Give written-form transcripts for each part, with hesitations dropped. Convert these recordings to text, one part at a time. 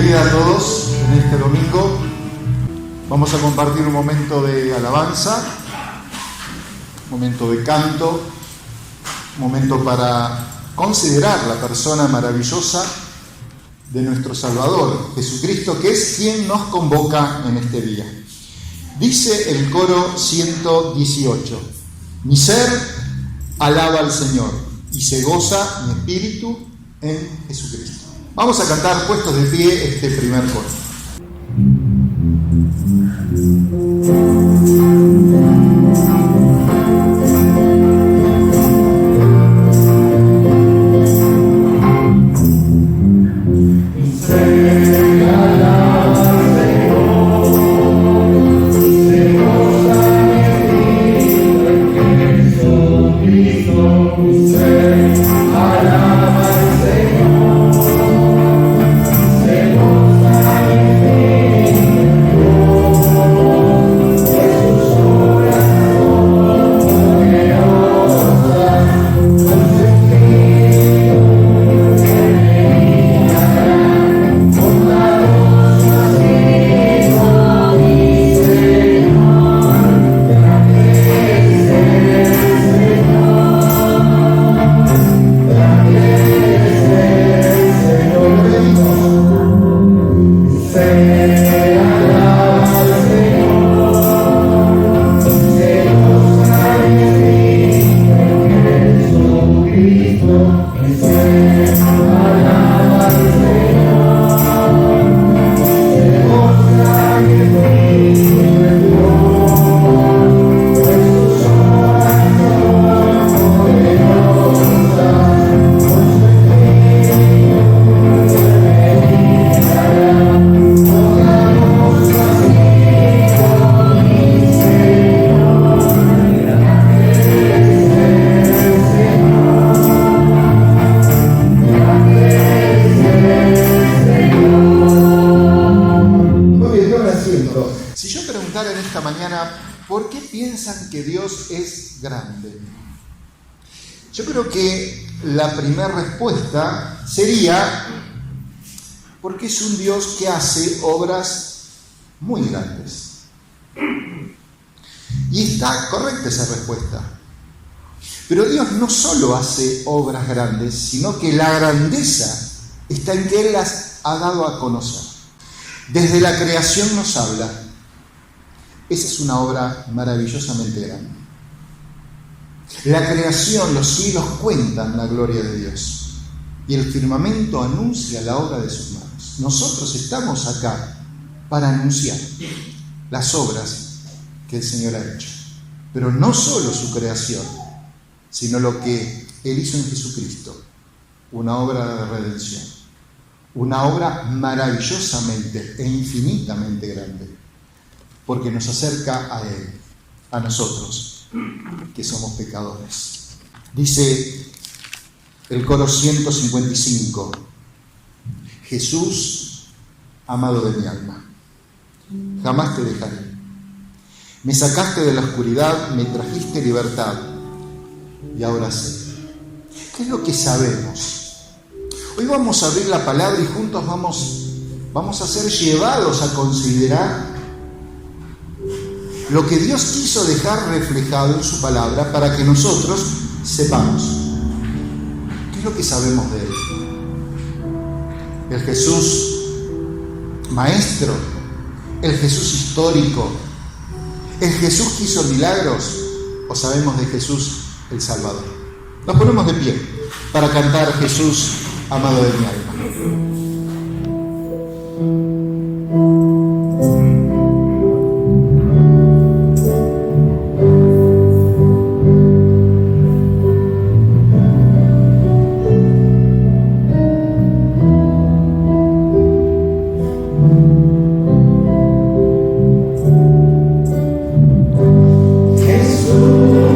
bienvenida a todos en este domingo. Vamos a compartir un momento de alabanza, un momento de canto, un momento para considerar la persona maravillosa de nuestro Salvador, Jesucristo, que es quien nos convoca en este día. Dice el coro 118: mi ser alaba al Señor y se goza mi espíritu en Jesucristo. Vamos a cantar puestos de pie este primer coro. ¿Por qué piensan que Dios es grande? Yo creo que la primera respuesta sería porque es un Dios que hace obras muy grandes. Y está correcta esa respuesta. Pero Dios no solo hace obras grandes, sino que la grandeza está en que Él las ha dado a conocer. Desde la creación nos habla. Esa es una obra maravillosamente grande. La creación, los cielos cuentan la gloria de Dios y el firmamento anuncia la obra de sus manos. Nosotros estamos acá para anunciar las obras que el Señor ha hecho. Pero no solo su creación, sino lo que Él hizo en Jesucristo, una obra de redención, una obra maravillosamente e infinitamente grande. Porque nos acerca a Él, a nosotros, que somos pecadores. Dice el coro 155, Jesús, amado de mi alma, jamás te dejaré. Me sacaste de la oscuridad, me trajiste libertad, y ahora sé. ¿Qué es lo que sabemos? Hoy vamos a abrir la palabra y juntos vamos a ser llevados a considerar lo que Dios quiso dejar reflejado en su palabra para que nosotros sepamos. ¿Qué es lo que sabemos de Él? El Jesús maestro, el Jesús histórico, el Jesús que hizo milagros, o sabemos de Jesús el Salvador. Nos ponemos de pie para cantar Jesús, amado de mi alma. Jesús,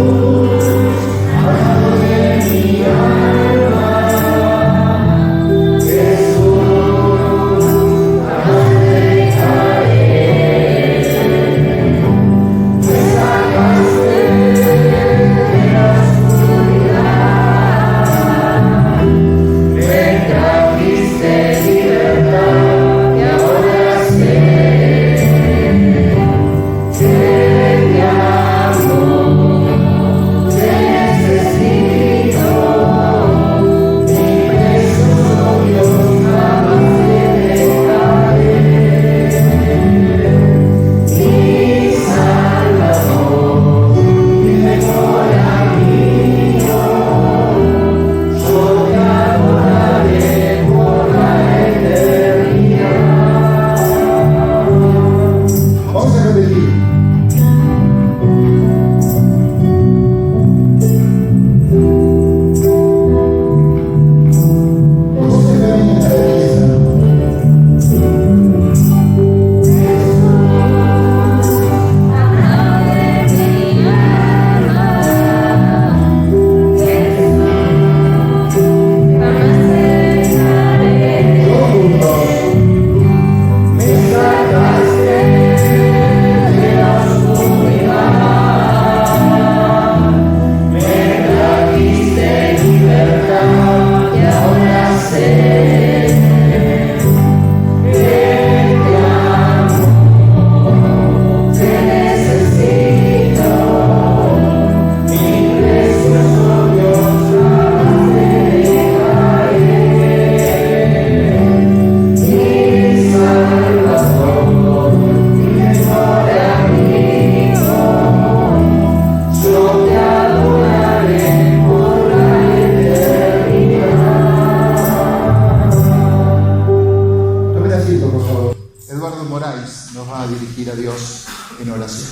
en oración.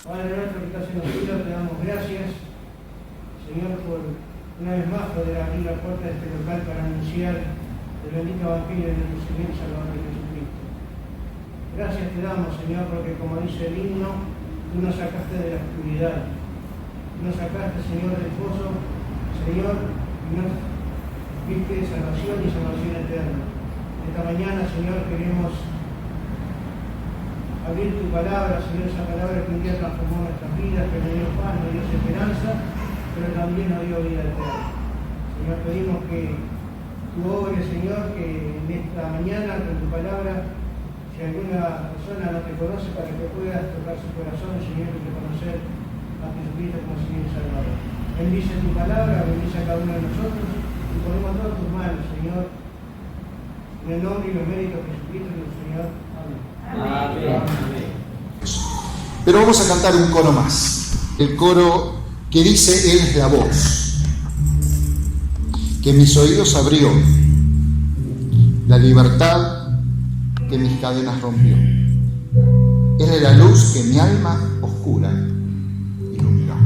Padre nuestro que estás en los cielos, te damos gracias, Señor, por una vez más poder abrir la puerta de este local para anunciar el bendito Evangelio de nuestro Señor y Salvador Jesucristo. Gracias te damos, Señor, porque como dice el himno, tú nos sacaste de la oscuridad, tú nos sacaste, Señor, del pozo, Señor, y nos diste salvación y salvación eterna. Esta mañana, Señor, queremos abrir tu palabra, Señor, esa palabra que un día transformó nuestras vidas, que nos dio paz, nos dio esperanza, pero también nos dio vida eterna. Señor, pedimos que tú obres, Señor, que en esta mañana con tu palabra, si alguna persona no te conoce, para que puedas tocar su corazón, Señor, y reconocer a Jesucristo como Señor y Salvador. Bendice tu palabra, bendice a cada uno de nosotros y ponemos todas tus manos, Señor, en el nombre y los méritos de Jesucristo nuestro Señor. Amén. Amén. Pero vamos a cantar un coro más. El coro que dice: Él es la voz que mis oídos abrió, la libertad que mis cadenas rompió. Él es la luz que mi alma oscura iluminó.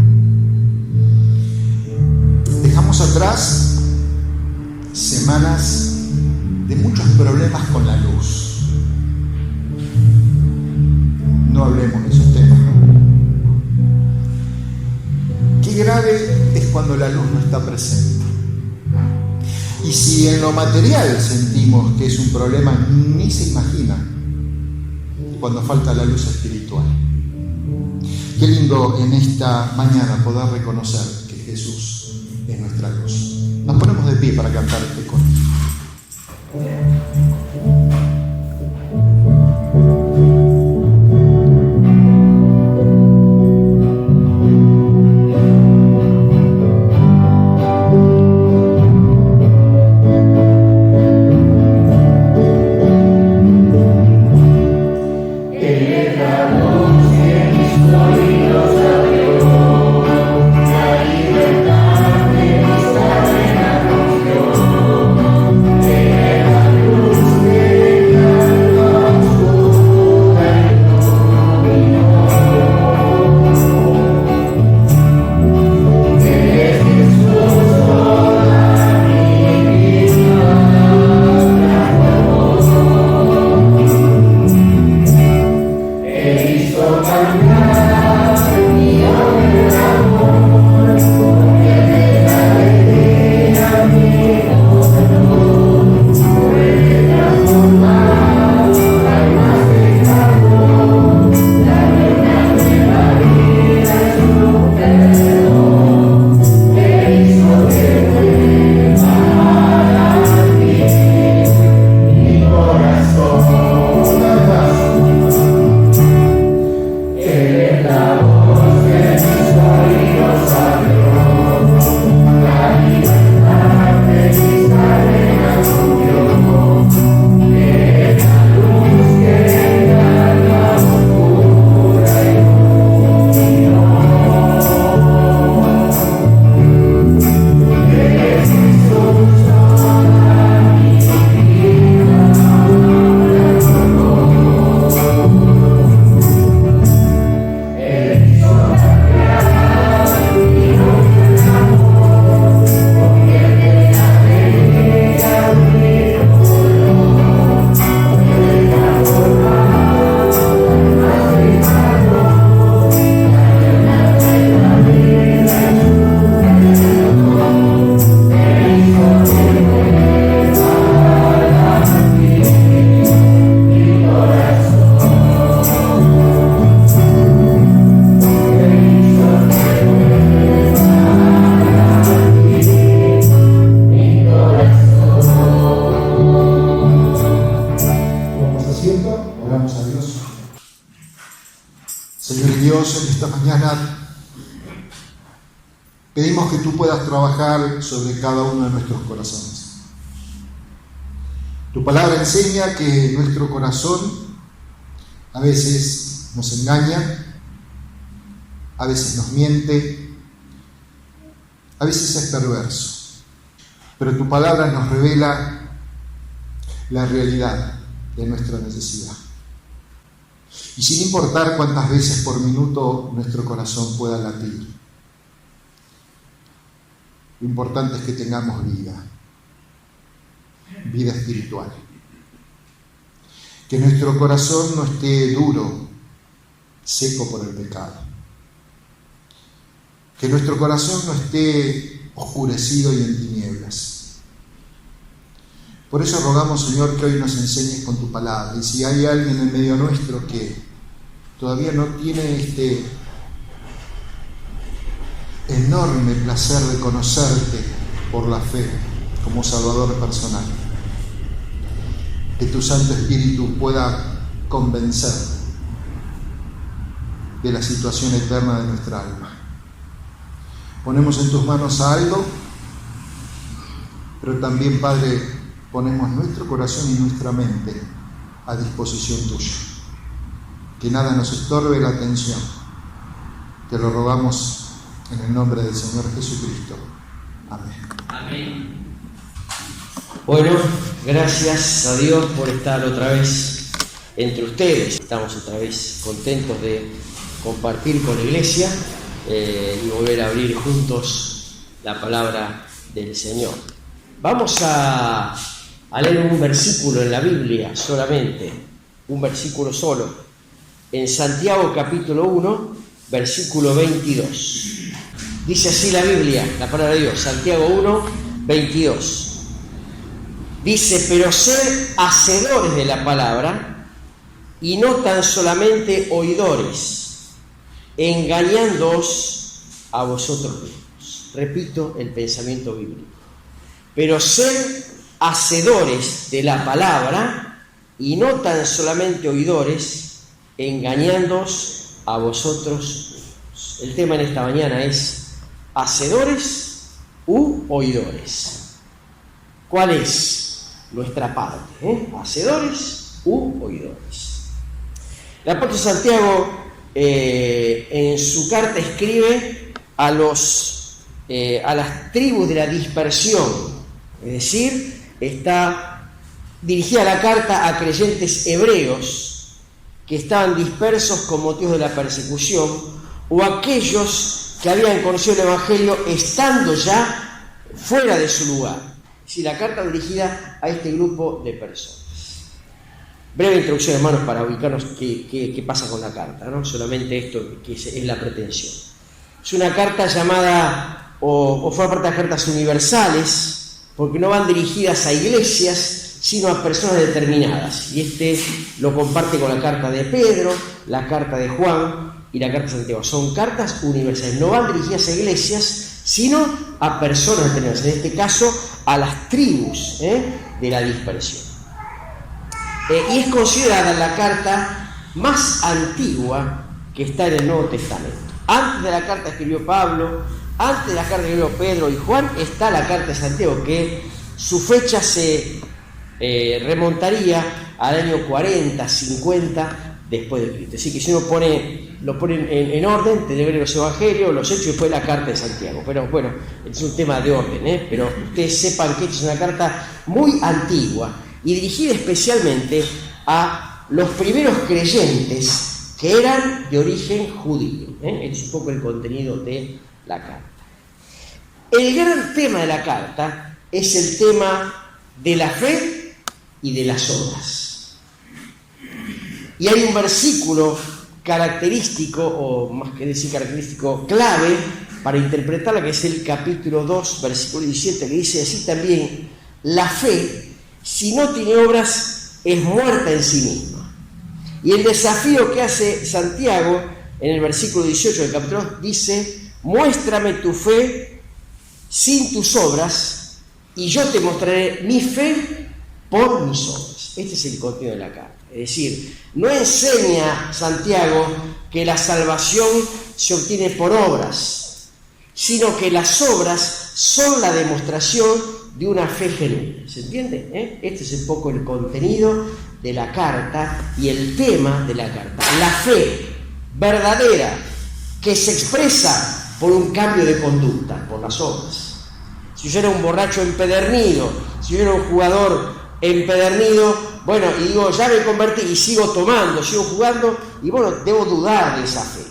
Dejamos atrás semanas de muchos problemas con la luz. No hablemos de esos temas, ¿no? Qué grave es cuando la luz no está presente. Y si en lo material sentimos que es un problema, ni se imagina cuando falta la luz espiritual. Qué lindo en esta mañana poder reconocer que Jesús es nuestra luz. Nos ponemos de pie para cantar este coro. Pedimos que tú puedas trabajar sobre cada uno de nuestros corazones. Tu palabra enseña que nuestro corazón a veces nos engaña, a veces nos miente, a veces es perverso. Pero tu palabra nos revela la realidad de nuestra necesidad. Y sin importar cuántas veces por minuto nuestro corazón pueda latir, lo importante es que tengamos vida espiritual. Que nuestro corazón no esté duro, seco por el pecado. Que nuestro corazón no esté oscurecido y en tinieblas. Por eso rogamos, Señor, que hoy nos enseñes con tu palabra. Y si hay alguien en medio nuestro que todavía no tiene este enorme placer de conocerte por la fe como Salvador personal, que tu Santo Espíritu pueda convencer de la situación eterna de nuestra alma. Ponemos en tus manos a Aldo, pero también, Padre, ponemos nuestro corazón y nuestra mente a disposición tuya. Que nada nos estorbe la atención. Te lo rogamos en el nombre del Señor Jesucristo. Amén. Amén. Bueno, gracias a Dios por estar otra vez entre ustedes. Estamos otra vez contentos de compartir con la iglesia y volver a abrir juntos la palabra del Señor. Vamos a leer un versículo en la Biblia solamente, un versículo solo, en Santiago capítulo 1, versículo 22. Dice así la Biblia, la palabra de Dios, Santiago 1, 22. Dice: pero sed hacedores de la palabra y no tan solamente oidores, engañándoos a vosotros mismos. Repito el pensamiento bíblico. Pero sed hacedores de la palabra y no tan solamente oidores, engañándoos a vosotros mismos. El tema en esta mañana es hacedores u oidores. ¿Cuál es nuestra parte? ¿Hacedores u oidores? El apóstol Santiago en su carta escribe a las tribus de la dispersión, es decir, está dirigida la carta a creyentes hebreos que estaban dispersos con motivos de la persecución, o aquellos que habían conocido el Evangelio estando ya fuera de su lugar. Es decir, la carta dirigida a este grupo de personas. Breve introducción, hermanos, para ubicarnos qué pasa con la carta, ¿no? Solamente esto que es la pretensión. Es una carta llamada, o forma parte de las cartas universales, porque no van dirigidas a iglesias, sino a personas determinadas. Y lo comparte con la carta de Pedro, la carta de Juan y la carta de Santiago. Son cartas universales, no van dirigidas a iglesias, sino a personas determinadas. En este caso, a las tribus de la dispersión. Y es considerada la carta más antigua que está en el Nuevo Testamento. Antes de la carta que escribió Pablo, antes de la carta que escribió Pedro y Juan, está la carta de Santiago, que su fecha se remontaría al año 40, 50 después de Cristo. Así que si uno lo pone en orden, tendría que ver los evangelios, los hechos y después la carta de Santiago. Pero bueno, es un tema de orden, pero ustedes sepan que esta es una carta muy antigua y dirigida especialmente a los primeros creyentes que eran de origen judío. Este es un poco el contenido de la carta. El gran tema de la carta es el tema de la fe y de las obras. Y hay un versículo característico, o más que decir característico, clave para interpretarla, que es el capítulo 2, versículo 17, que dice así también: la fe, si no tiene obras, es muerta en sí misma. Y el desafío que hace Santiago en el versículo 18 del capítulo 2 dice: muéstrame tu fe sin tus obras, y yo te mostraré mi fe por mis obras. Este es el contenido de la carta. Es decir, no enseña Santiago que la salvación se obtiene por obras, sino que las obras son la demostración de una fe genuina. ¿Se entiende? Este es un poco el contenido de la carta y el tema de la carta. La fe verdadera que se expresa por un cambio de conducta, por las obras. Si yo era un borracho empedernido, si yo era un jugador empedernido, bueno, y digo, ya me convertí y sigo tomando, sigo jugando, y bueno, debo dudar de esa fe.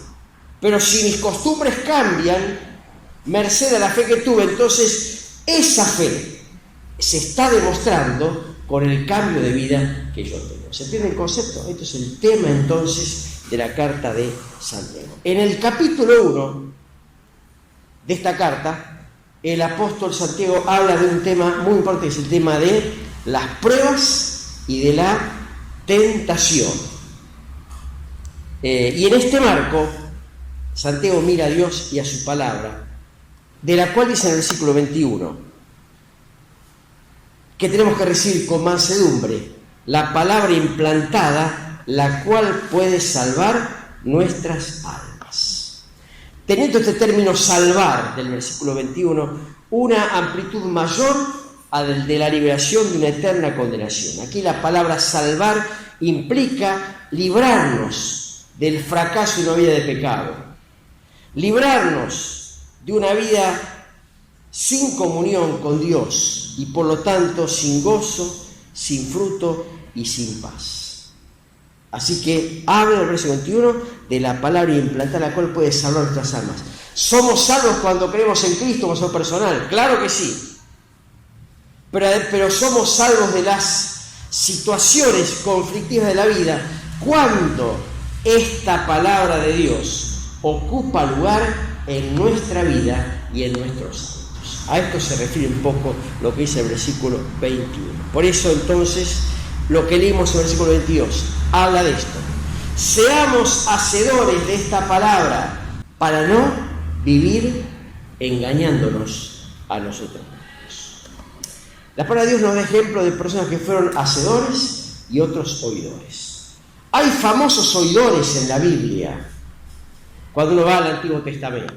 Pero si mis costumbres cambian, merced a la fe que tuve, entonces esa fe se está demostrando con el cambio de vida que yo tengo. ¿Se entiende el concepto? Esto es el tema entonces de la carta de Santiago. En el capítulo 1 de esta carta, el apóstol Santiago habla de un tema muy importante, es el tema de las pruebas y de la tentación. Y en este marco, Santiago mira a Dios y a su palabra, de la cual dice en el versículo 21, que tenemos que recibir con mansedumbre la palabra implantada, la cual puede salvar nuestras almas. Teniendo este término salvar del versículo 21 una amplitud mayor al de la liberación de una eterna condenación. Aquí la palabra salvar implica librarnos del fracaso de una vida de pecado, librarnos de una vida sin comunión con Dios y por lo tanto sin gozo, sin fruto y sin paz. Así que habla en el versículo 21 de la palabra implantada, la cual puede salvar nuestras almas. ¿Somos salvos cuando creemos en Cristo como salvo personal? Claro que sí. Pero somos salvos de las situaciones conflictivas de la vida cuando esta palabra de Dios ocupa lugar en nuestra vida y en nuestros hábitos. A esto se refiere un poco lo que dice el versículo 21. Por eso entonces lo que leímos en el versículo 22 habla de esto. Seamos hacedores de esta palabra para no vivir engañándonos a nosotros mismos. La palabra de Dios nos da ejemplo de personas que fueron hacedores y otros oidores. Hay famosos oidores en la Biblia cuando uno va al Antiguo Testamento.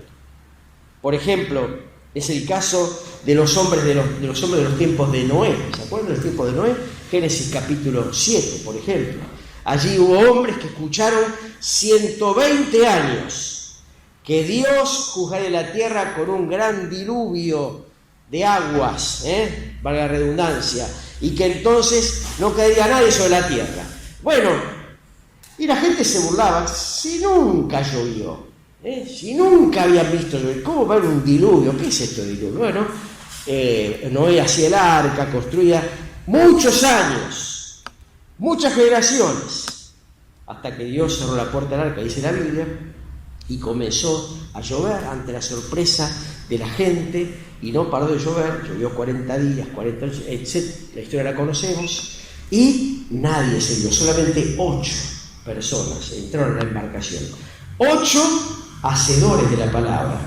Por ejemplo, es el caso de los hombres de los tiempos de Noé. ¿Se acuerdan de los tiempos de Noé? Génesis capítulo 7, por ejemplo. Allí hubo hombres que escucharon 120 años que Dios juzgaría la tierra con un gran diluvio de aguas, valga la redundancia, y que entonces no caería nadie sobre la tierra. Bueno, y la gente se burlaba, si nunca llovió. Si nunca habían visto llover, ¿cómo va a haber un diluvio? ¿Qué es esto de diluvio? Bueno, Noé hacía el arca, construía muchos años, muchas generaciones, hasta que Dios cerró la puerta del arca, dice la Biblia, y comenzó a llover ante la sorpresa de la gente, y no paró de llover, llovió 40 días, 40 noches, etc. La historia la conocemos, y nadie se vio, solamente 8 personas entraron en la embarcación. 8 hacedores de la palabra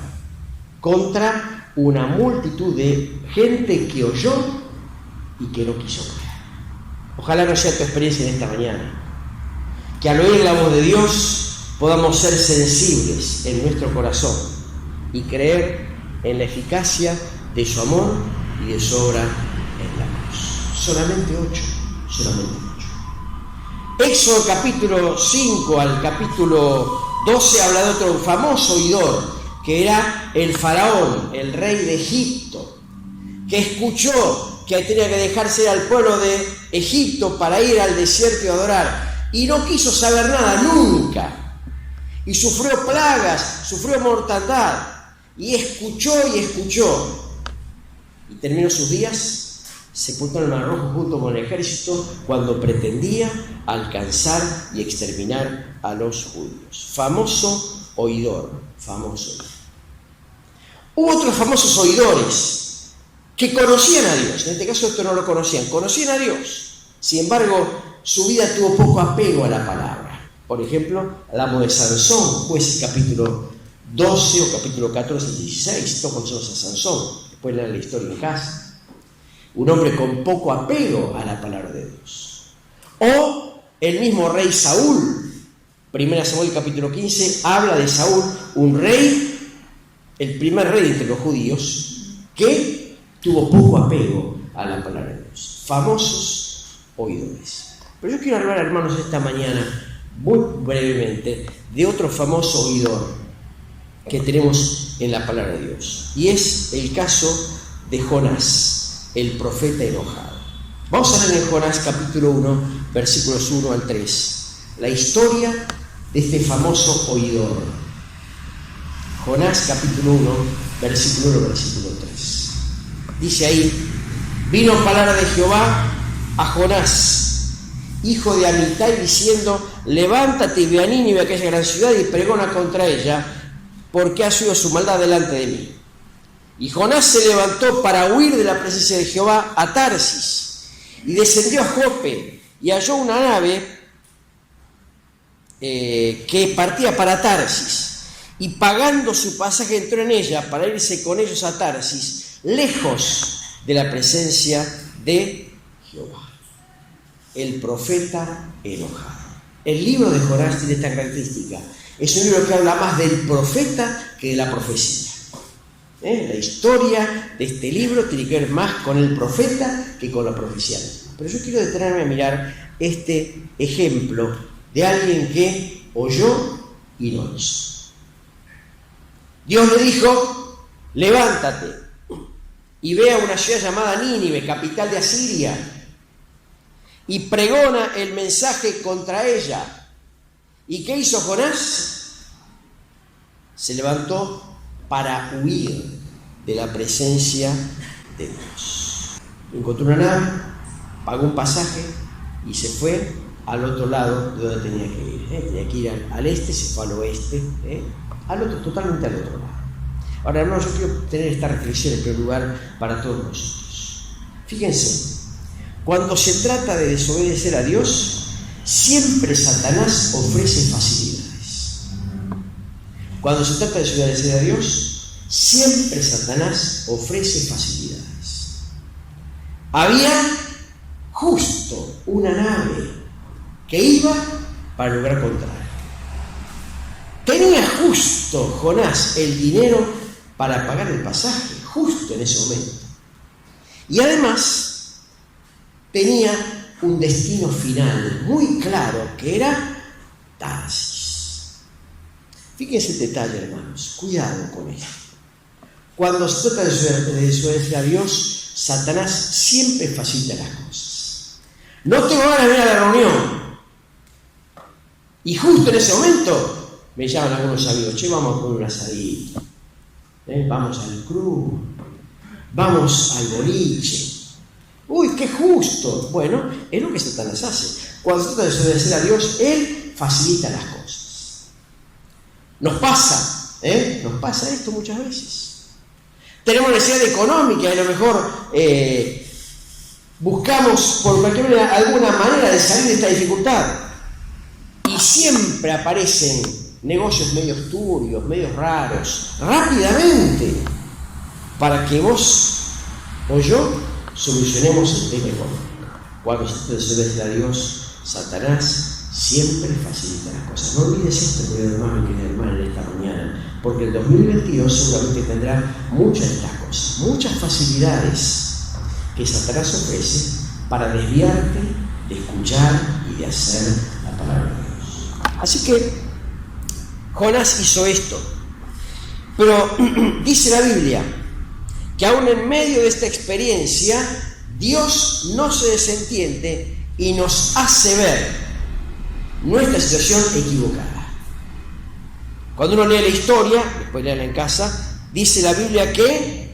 contra una multitud de gente que oyó y que no quiso creer. Ojalá no sea tu experiencia en esta mañana, que al oír la voz de Dios podamos ser sensibles en nuestro corazón y creer en la eficacia de su amor y de su obra en la cruz. Solamente 8. Éxodo capítulo 5 al capítulo 12 habla de otro famoso oidor, que era el faraón, el rey de Egipto, que escuchó que tenía que dejarse al pueblo de Egipto para ir al desierto y adorar, y no quiso saber nada nunca, y sufrió plagas, sufrió mortandad, y escuchó, y terminó sus días sepultado en el Mar Rojo junto con el ejército cuando pretendía alcanzar y exterminar a los judíos. Famoso oidor. Hubo otros famosos oidores que conocían a Dios. En este caso estos no lo conocían a Dios. Sin embargo, su vida tuvo poco apego a la palabra. Por ejemplo, hablamos de Sansón, Jueces capítulo 12 o capítulo 14 y 16. Todos conocemos a Sansón. Después leer la historia en casa. Un hombre con poco apego a la palabra de Dios. O el mismo rey Saúl. 1 Samuel capítulo 15 habla de Saúl, un rey, el primer rey entre los judíos, que tuvo poco apego a la palabra de Dios. Famosos oidores. Pero yo quiero hablar, hermanos, esta mañana, muy brevemente, de otro famoso oidor que tenemos en la palabra de Dios. Y es el caso de Jonás, el profeta enojado. Vamos a leer en Jonás capítulo 1, versículos 1 al 3, la historia de este famoso oidor. Jonás capítulo 1, versículo 1, versículo 3. Dice ahí: vino palabra de Jehová a Jonás, hijo de Amitai, diciendo: levántate y ve a Nínive, aquella gran ciudad, y pregona contra ella, porque ha subido su maldad delante de mí. Y Jonás se levantó para huir de la presencia de Jehová a Tarsis, y descendió a Jope, y halló una nave que partía para Tarsis, y pagando su pasaje entró en ella para irse con ellos a Tarsis, lejos de la presencia de Jehová. El profeta enojado. El libro de Jonás tiene esta característica: es un libro que habla más del profeta que de la profecía. La historia de este libro tiene que ver más con el profeta que con la profecía. Pero yo quiero detenerme a mirar este ejemplo de alguien que oyó y no hizo. Dios le dijo: levántate y ve a una ciudad llamada Nínive, capital de Asiria, y pregona el mensaje contra ella. ¿Y qué hizo Jonás? Se levantó para huir de la presencia de Dios. Encontró una nave, pagó un pasaje y se fue al otro lado de donde tenía que ir. Tenía que ir al este, se fue al oeste, al otro, totalmente al otro lado. Ahora, hermanos, yo quiero tener esta reflexión en primer lugar para todos nosotros. Fíjense, cuando se trata de desobedecer a Dios, siempre Satanás ofrece facilidades. Cuando se trata de desobedecer a Dios, siempre Satanás ofrece facilidades. Había justo una nave que iba para el lugar contrario. Tenía justo Jonás el dinero para pagar el pasaje, justo en ese momento. Y además tenía un destino final muy claro, que era Tarsis. Fíjense el detalle, hermanos, cuidado con esto. Cuando se trata de desobedecer a Dios, Satanás siempre facilita las cosas. No tengo ganas de venir a la reunión. Y justo en ese momento me llaman algunos amigos: che, vamos a comer un asadito. Vamos al club. Vamos al boliche. Uy, qué justo. Bueno, es lo que Satanás hace. Cuando se trata de desobedecer a Dios, él facilita las cosas. Nos pasa esto muchas veces. Tenemos necesidad económica y a lo mejor buscamos por cualquier manera alguna manera de salir de esta dificultad. Y siempre aparecen negocios medios turbios, medios raros, rápidamente, para que vos o yo solucionemos el tema económico. Cuando se desobedece a Dios, Satanás siempre facilita las cosas. No olvides esto, querido hermano y querida hermana, en esta mañana, porque el 2022 seguramente tendrá muchas de estas cosas, muchas facilidades que Satanás ofrece para desviarte de escuchar y de hacer la palabra de Dios. Así que Jonás hizo esto, pero dice la Biblia que aún en medio de esta experiencia, Dios no se desentiende y nos hace ver nuestra situación equivocada. Cuando uno lee la historia, después léala en casa, dice la Biblia que,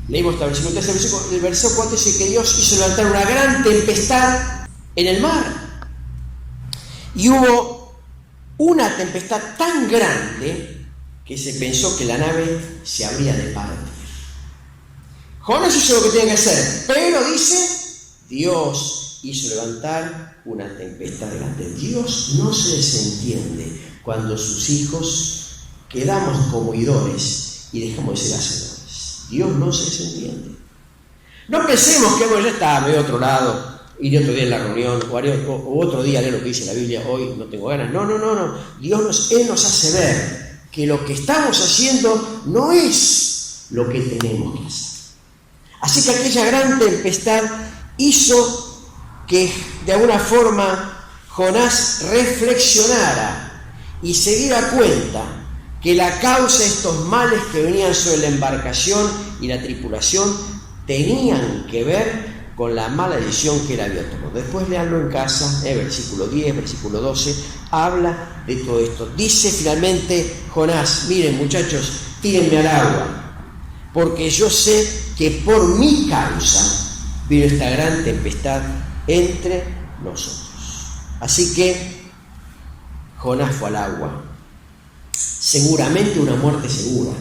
leímos hasta el versículo 3, el versículo 4 dice que Dios hizo levantar una gran tempestad en el mar. Y hubo una tempestad tan grande que se pensó que la nave se habría de partir. Jonás hizo lo que tenía que hacer, pero dice, Dios hizo levantar una tempestad grande. Dios no se desentiende cuando sus hijos quedamos como oidores y dejamos de ser hacedores. Dios no se desentiende. No pensemos que bueno, ya está, me voy a otro lado, iré otro día en la reunión, o otro día haré lo que dice la Biblia, hoy no tengo ganas. No. Él nos hace ver que lo que estamos haciendo no es lo que tenemos que hacer. Así que aquella gran tempestad hizo que de alguna forma Jonás reflexionara y se diera cuenta que la causa de estos males que venían sobre la embarcación y la tripulación tenían que ver con la mala decisión que él había tomado. Después leanlo en casa, versículo 10, versículo 12, habla de todo esto. Dice finalmente Jonás: miren muchachos, tírenme al agua, porque yo sé que por mi causa vino esta gran tempestad entre nosotros. Así que Jonás fue al agua, seguramente una muerte segura.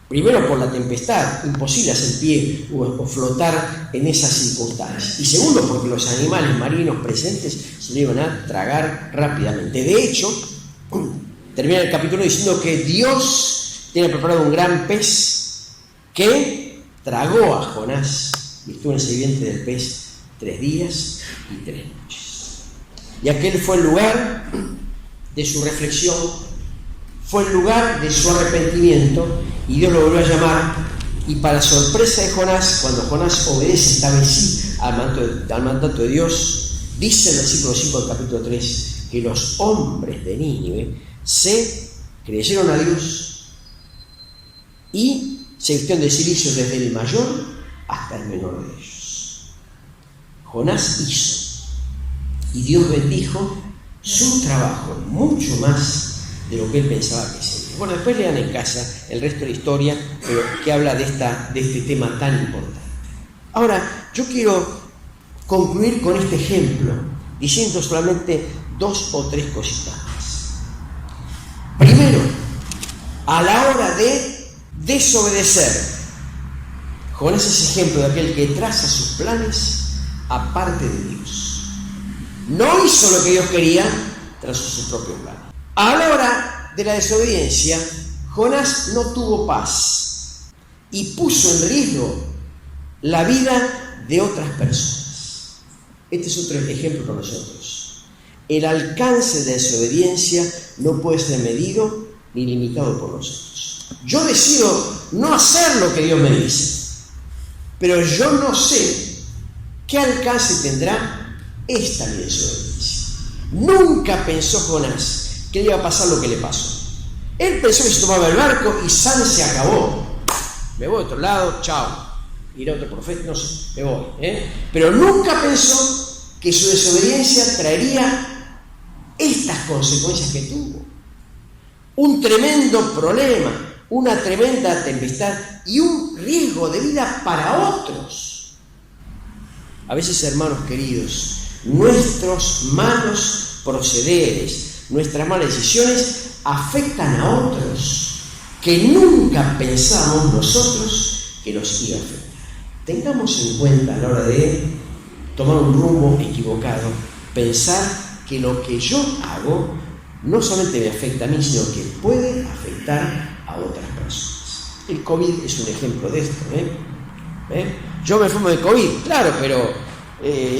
Primero por la tempestad, imposible hacer pie o flotar en esas circunstancias. Y segundo porque los animales marinos presentes se lo iban a tragar rápidamente. De hecho, termina el capítulo diciendo que Dios tiene preparado un gran pez que tragó a Jonás y estuvo en el vientre del pez 3 días y 3 noches. Y aquel fue el lugar de su reflexión, fue el lugar de su arrepentimiento, y Dios lo volvió a llamar. Y para sorpresa de Jonás, cuando Jonás obedece esta vez sí al mandato de Dios, dice el versículo 5 del capítulo 3 que los hombres de Nínive se creyeron a Dios y se vistieron de cilicio desde el mayor hasta el menor de ellos. Jonás hizo, y Dios bendijo su trabajo mucho más de lo que él pensaba que sería. Bueno, después lean en casa el resto de la historia, pero que habla de este tema tan importante. Ahora, yo quiero concluir con este ejemplo, diciendo solamente 2 o 3 cositas más. Primero, a la hora de desobedecer, Jonás es ejemplo de aquel que traza sus planes aparte de Dios. No hizo lo que Dios quería, trazó su propio plan. A la hora de la desobediencia, Jonás no tuvo paz y puso en riesgo la vida de otras personas. Este es otro ejemplo para nosotros. El alcance de la desobediencia no puede ser medido ni limitado por nosotros. Yo decido no hacer lo que Dios me dice, pero yo no sé qué alcance tendrá esta mi desobediencia. Nunca pensó Jonás que le iba a pasar lo que le pasó. Él pensó que se tomaba el barco y San se acabó. Me voy a otro lado, chao. Ir a otro profeta, no sé, me voy. Pero nunca pensó que su desobediencia traería estas consecuencias que tuvo. Un tremendo problema, una tremenda tempestad y un riesgo de vida para otros. A veces, hermanos queridos, nuestros malos procederes, nuestras malas decisiones afectan a otros que nunca pensamos nosotros que nos iba a afectar. Tengamos en cuenta a la hora de tomar un rumbo equivocado, pensar que lo que yo hago no solamente me afecta a mí, sino que puede afectar a otras personas. El COVID es un ejemplo de esto. Yo me enfermo de COVID, claro, pero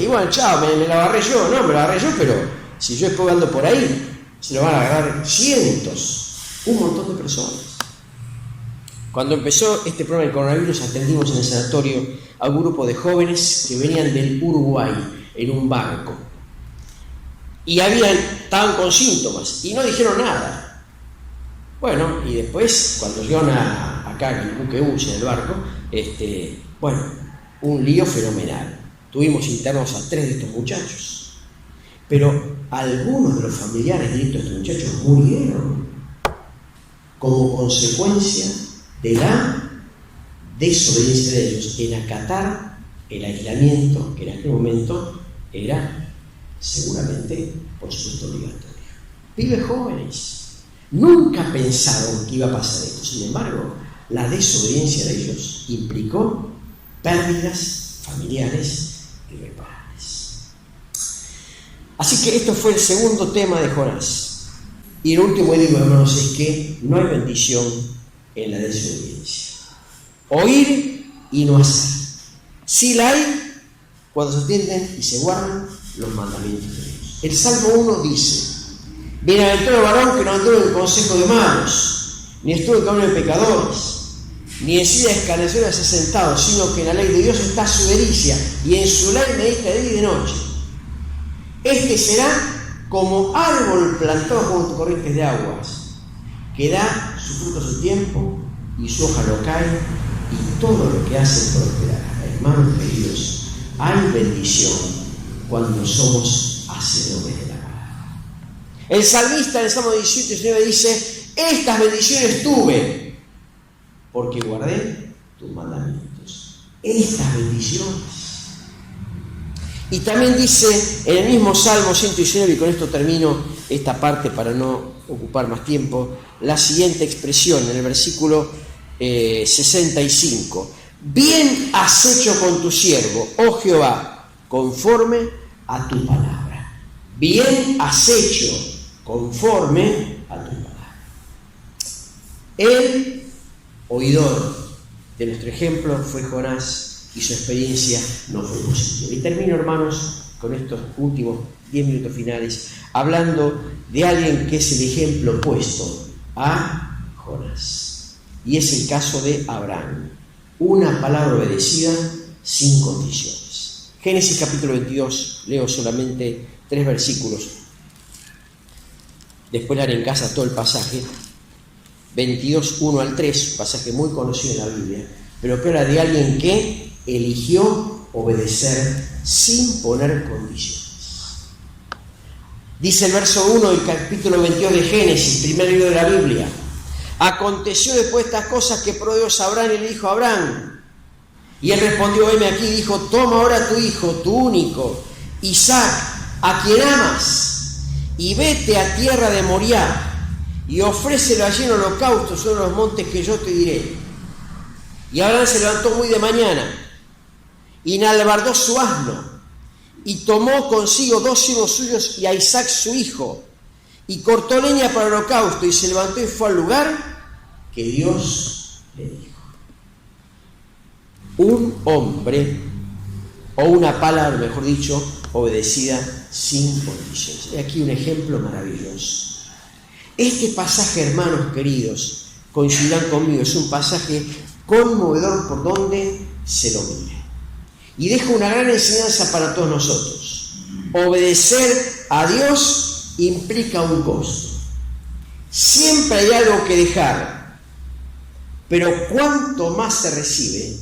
igual, chao, me la agarré yo, no, me la agarré yo, pero si yo estoy ando por ahí, se lo van a agarrar cientos, un montón de personas. Cuando empezó este problema del coronavirus, atendimos en el sanatorio a un grupo de jóvenes que venían del Uruguay en un barco. Y estaban con síntomas y no dijeron nada. Bueno, y después, cuando llegaron acá en el buque UCE, en el barco, un lío fenomenal. Tuvimos internos a 3 de estos muchachos. Pero algunos de los familiares directos de estos muchachos murieron como consecuencia de la desobediencia de ellos en acatar el aislamiento que en aquel momento era seguramente, por supuesto, obligatorio. Pibes jóvenes nunca pensaron que iba a pasar esto. Sin embargo, la desobediencia de ellos implicó pérdidas familiares irreparables. Así que esto fue el segundo tema de Jonás. Y el último, digo, hermanos, es que no hay bendición en la desobediencia. Oír y no hacer. Sí la hay cuando se atienden y se guardan los mandamientos de Dios. El Salmo 1 dice: bienaventurado el varón que no anduvo en el consejo de malos, ni estuvo en camino de pecadores, ni en silla de escarnecedores se ha sentado, sino que en la ley de Dios está su delicia, y en su ley medita de día y de noche. Este será como árbol plantado junto a corrientes de aguas, que da su fruto a su tiempo, y su hoja no cae, y todo lo que hace prosperará. Hermanos queridos, hay bendición cuando somos hacedores de la palabra. El salmista en el Salmo 18 y 19 dice: estas bendiciones tuve porque guardé tus mandamientos. Estas bendiciones. Y también dice en el mismo Salmo 119, y con esto termino esta parte para no ocupar más tiempo, la siguiente expresión en el versículo 65: bien has hecho con tu siervo, oh Jehová, conforme a tu palabra. Bien has hecho conforme a tu palabra. El oidor de nuestro ejemplo fue Jonás, y su experiencia no fue positiva. Y termino, hermanos, con estos últimos 10 minutos finales, hablando de alguien que es el ejemplo opuesto a Jonás. Y es el caso de Abraham. Una palabra obedecida sin condiciones. Génesis capítulo 22, leo solamente 3 versículos. Después haré en casa todo el pasaje. 22, 1 al 3, un pasaje muy conocido en la Biblia, pero que habla de alguien que eligió obedecer sin poner condiciones. Dice el verso 1 del capítulo 22 de Génesis, primer libro de la Biblia: aconteció después de estas cosas que probó Dios a Abraham y le dijo a Abraham, y él respondió: heme aquí, dijo, toma ahora tu hijo, tu único, Isaac, a quien amas, y vete a tierra de Moriah, y ofrécelo allí en holocausto sobre los montes que yo te diré. Y Abraham se levantó muy de mañana, y enalbardó su asno, y tomó consigo 2 siervos suyos y a Isaac su hijo, y cortó leña para el holocausto, y se levantó y fue al lugar que Dios le dijo. Un hombre, o una palabra, mejor dicho, obedecida sin condiciones. He aquí un ejemplo maravilloso. Este pasaje, hermanos queridos, coincidirán conmigo, es un pasaje conmovedor por donde se lo mire. Y deja una gran enseñanza para todos nosotros. Obedecer a Dios implica un costo. Siempre hay algo que dejar, pero cuánto más se recibe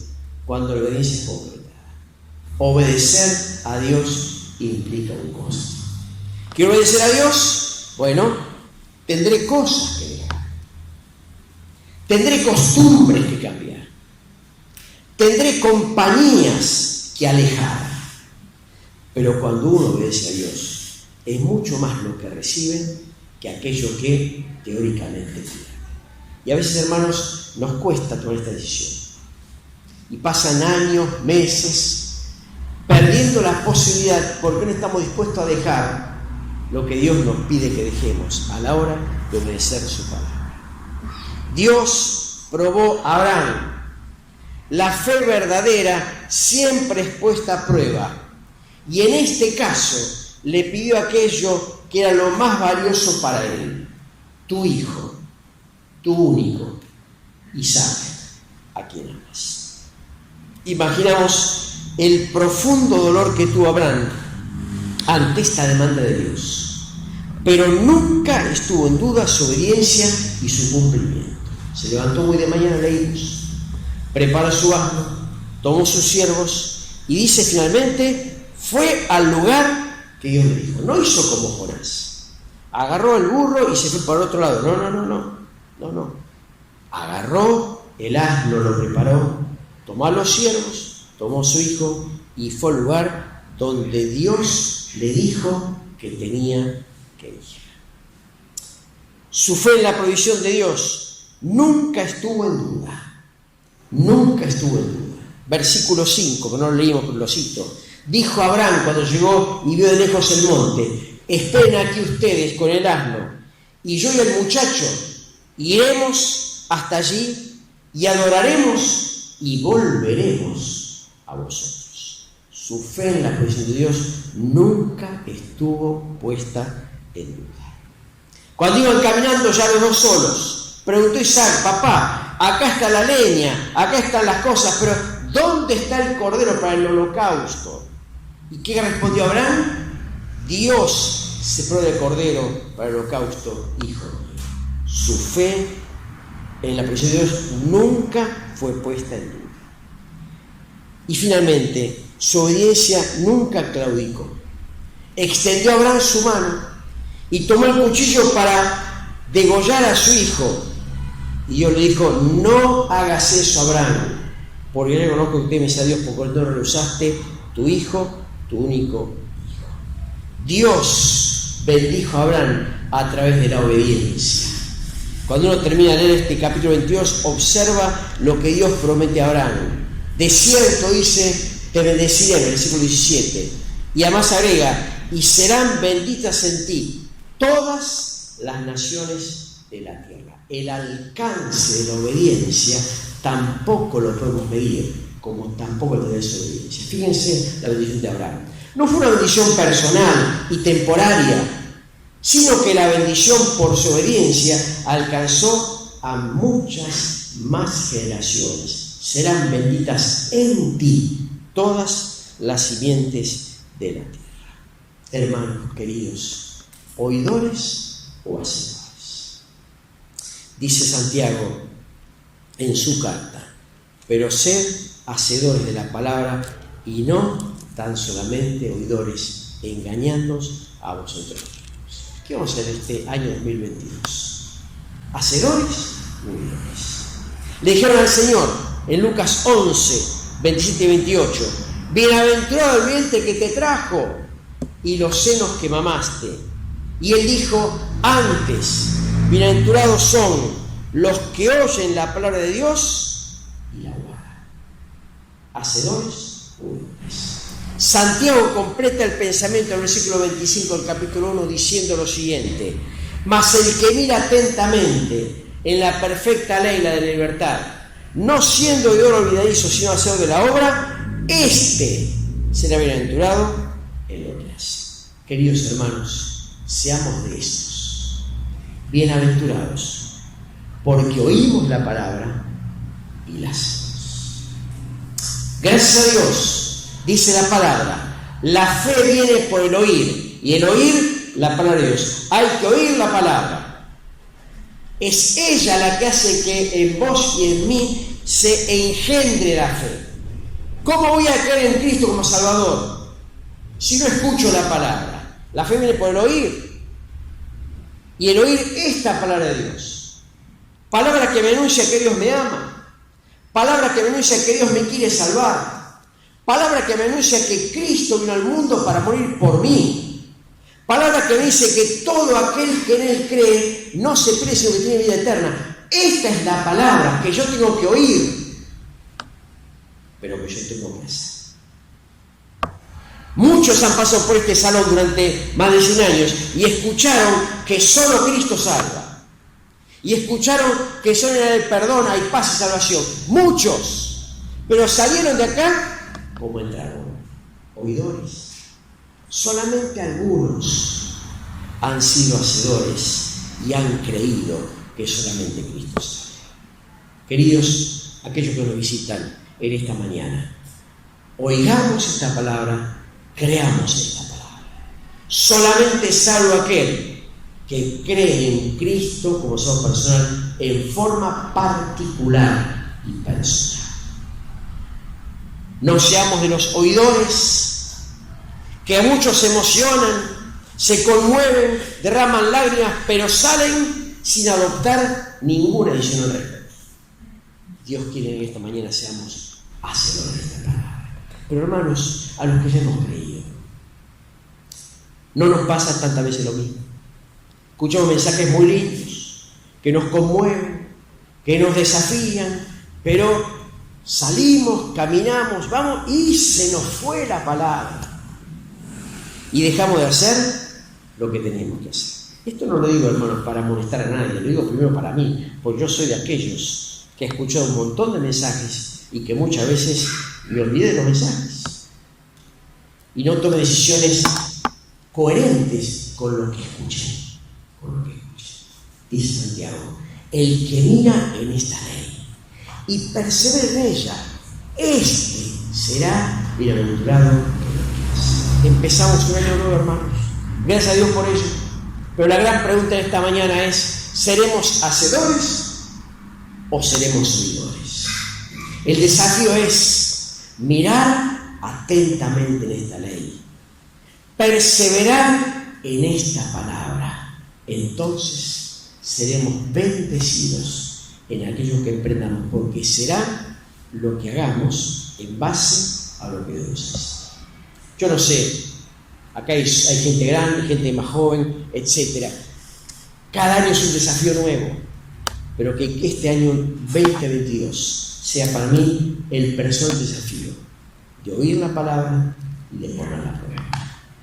cuando la obediencia es concreta. Obedecer a Dios implica un costo. ¿Quiero obedecer a Dios? Bueno, tendré cosas que dejar. Tendré costumbres que cambiar. Tendré compañías que alejar. Pero cuando uno obedece a Dios, es mucho más lo que recibe que aquello que teóricamente pierde. Y a veces, hermanos, nos cuesta tomar esta decisión. Y pasan años, meses, perdiendo la posibilidad, porque no estamos dispuestos a dejar lo que Dios nos pide que dejemos a la hora de obedecer su palabra. Dios probó a Abraham. La fe verdadera siempre es puesta a prueba. Y en este caso le pidió aquello que era lo más valioso para él: tu hijo, tu único, Isaac, a quien amas. Imaginamos el profundo dolor que tuvo Abraham ante esta demanda de Dios, pero nunca estuvo en duda su obediencia y su cumplimiento. Se levantó muy de mañana, leímos, preparó su asno, tomó sus siervos y dice finalmente, fue al lugar que Dios le dijo. No hizo como Jonás, agarró el burro y se fue para otro lado. No. Agarró el asno, lo preparó, tomó a los siervos, tomó a su hijo y fue al lugar donde Dios le dijo que tenía que ir. Su fe en la provisión de Dios nunca estuvo en duda. Nunca estuvo en duda. Versículo 5, que no lo leímos, pero lo cito. Dijo Abraham cuando llegó y vio de lejos el monte: esperen aquí ustedes con el asno, y yo y el muchacho iremos hasta allí y adoraremos y volveremos a vosotros. Su fe en la provisión de Dios nunca estuvo puesta en duda. Cuando iban caminando ya los dos solos, preguntó Isaac: papá, acá está la leña, acá están las cosas, pero ¿dónde está el cordero para el holocausto? ¿Y qué respondió Abraham? Dios se provee el cordero para el holocausto, hijo mío. Su fe en la provisión de Dios nunca fue puesta en duda. Y finalmente, su obediencia nunca claudicó. Extendió a Abraham su mano y tomó el cuchillo para degollar a su hijo. Y Dios le dijo: no hagas eso, Abraham, porque yo reconozco que temes a Dios, porque no rehusaste tu hijo, tu único hijo. Dios bendijo a Abraham a través de la obediencia. Cuando uno termina de leer este capítulo 22, observa lo que Dios promete a Abraham. De cierto, dice, te bendeciré, en el versículo 17. Y además agrega: y serán benditas en ti todas las naciones de la tierra. El alcance de la obediencia tampoco lo podemos medir, como tampoco el de desobediencia. Fíjense la bendición de Abraham. No fue una bendición personal y temporaria, sino que la bendición por su obediencia alcanzó a muchas más generaciones. Serán benditas en ti todas las simientes de la tierra. Hermanos queridos, ¿oidores o hacedores? Dice Santiago en su carta: pero sed hacedores de la palabra y no tan solamente oidores, engañándoos a vosotros mismos. ¿Qué vamos a hacer este año 2022? ¿Hacedores o oidores? Le dijeron al Señor en Lucas 11, 27 y 28: bienaventurado el vientre que te trajo y los senos que mamaste. Y él dijo: antes, bienaventurados son los que oyen la palabra de Dios y la guardan. ¿Hacedores o oidores? Santiago completa el pensamiento del versículo 25 del capítulo 1 diciendo lo siguiente: mas el que mira atentamente en la perfecta ley, la de la libertad, no siendo oidor olvidadizo, sino hacedor de la obra, éste será bienaventurado en lo que hace. Queridos hermanos, seamos de estos, bienaventurados, porque oímos la palabra y la hacemos. Gracias a Dios, dice la palabra, la fe viene por el oír, y el oír la palabra de Dios. Hay que oír la palabra. Es ella la que hace que en vos y en mí se engendre la fe. ¿Cómo voy a creer en Cristo como Salvador si no escucho la palabra? La fe viene por el oír, y el oír esta palabra de Dios. Palabra que me anuncia que Dios me ama, palabra que me anuncia que Dios me quiere salvar, palabra que me anuncia que Cristo vino al mundo para morir por mí. Palabra que me dice que todo aquel que en Él cree no se pierde, sino que tiene vida eterna. Esta es la palabra que yo tengo que oír, pero que yo tengo que hacer. Muchos han pasado por este salón durante más de 100 años y escucharon que solo Cristo salva. Y escucharon que solo en Él perdón, hay paz y salvación. Muchos. Pero salieron de acá como entraron, oidores. Solamente algunos han sido hacedores y han creído que solamente Cristo salva. Queridos, aquellos que nos visitan en esta mañana, oigamos esta palabra, creamos esta palabra. Solamente salvo aquel que cree en Cristo como Salvador personal en forma particular y personal. No seamos de los oidores que a muchos se emocionan, se conmueven, derraman lágrimas, pero salen sin adoptar ninguna decisión al respecto. Dios quiere que en esta mañana seamos hacedores de esta palabra. Pero hermanos, a los que ya hemos creído, ¿no nos pasa tantas veces lo mismo? Escuchamos mensajes muy lindos, que nos conmueven, que nos desafían, pero salimos, caminamos, vamos y se nos fue la palabra. Y dejamos de hacer lo que tenemos que hacer. Esto no lo digo, hermanos, para molestar a nadie, lo digo primero para mí, porque yo soy de aquellos que he escuchado un montón de mensajes y que muchas veces me olvidé de los mensajes. Y no tomé decisiones coherentes con lo que escuché. Dice Santiago: el que mira en esta ley y persevera en ella, este será bienaventurado. Empezamos un año nuevo, hermanos. Gracias a Dios por ello. Pero la gran pregunta de esta mañana es: ¿seremos hacedores o seremos oidores? El desafío es mirar atentamente en esta ley, perseverar en esta palabra, entonces seremos bendecidos en aquello que emprendamos, porque será lo que hagamos en base a lo que Dios dice. Yo no sé, acá hay gente grande, gente más joven, etc. Cada año es un desafío nuevo, pero que este año 2022 sea para mí el personal desafío de oír la palabra y de ponerla a prueba.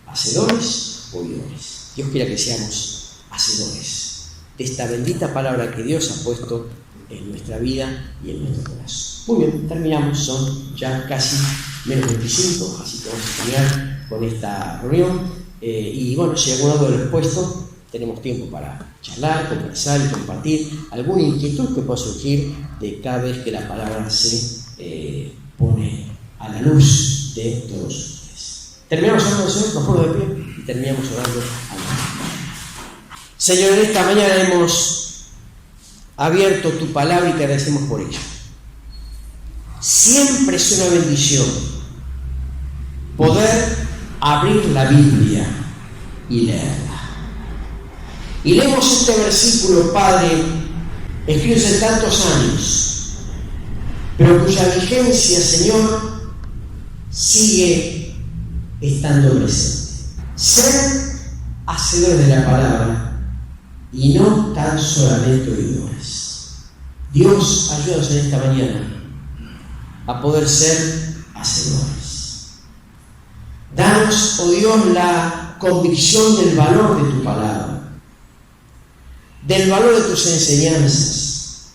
¿Hacedores o oidores? Dios quiera que seamos hacedores de esta bendita palabra que Dios ha puesto en nuestra vida y en nuestro corazón. Muy bien, terminamos, son ya casi menos 25, así que vamos a terminar con esta reunión. Y bueno, si alguno de los expuestos, tenemos tiempo para charlar, conversar y compartir alguna inquietud que pueda surgir de cada vez que la palabra se pone a la luz de todos ustedes. Terminamos orando al Señor, nos ponemos de pie y terminamos orando al Señor. Señor, en esta mañana hemos abierto tu palabra y te agradecemos por ello. Siempre es una bendición poder abrir la Biblia y leerla. Y leemos este versículo, Padre, escrito hace tantos años, pero cuya vigencia, Señor, sigue estando presente. Ser hacedores de la palabra y no tan solamente oidores. Dios, ayúdanos en esta mañana a poder ser hacedores. Danos, oh Dios, la convicción del valor de tu palabra, del valor de tus enseñanzas,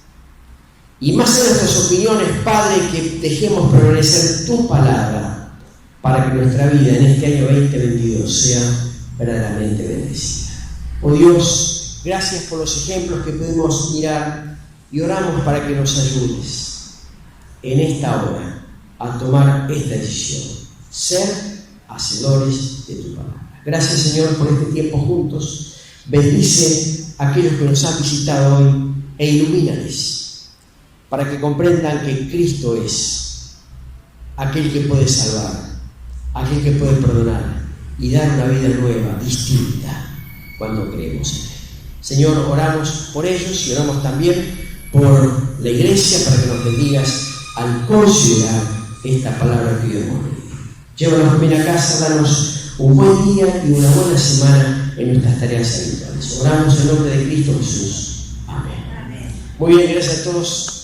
y más en nuestras opiniones, Padre, que dejemos prevalecer tu palabra para que nuestra vida en este año 2022 sea verdaderamente bendecida. Oh Dios, gracias por los ejemplos que pudimos mirar y oramos para que nos ayudes en esta hora a tomar esta decisión, ser hacedores de tu palabra. Gracias, Señor, por este tiempo juntos. Bendice a aquellos que nos han visitado hoy e ilumínales para que comprendan que Cristo es aquel que puede salvar, aquel que puede perdonar y dar una vida nueva, distinta, cuando creemos en Él. Señor, oramos por ellos y oramos también por la iglesia para que nos bendigas al considerar esta palabra que Dios nos bendiga. Llévanos bien a casa, danos un buen día y una buena semana en nuestras tareas habituales. Oramos en nombre de Cristo Jesús. Amén. Muy bien, gracias a todos.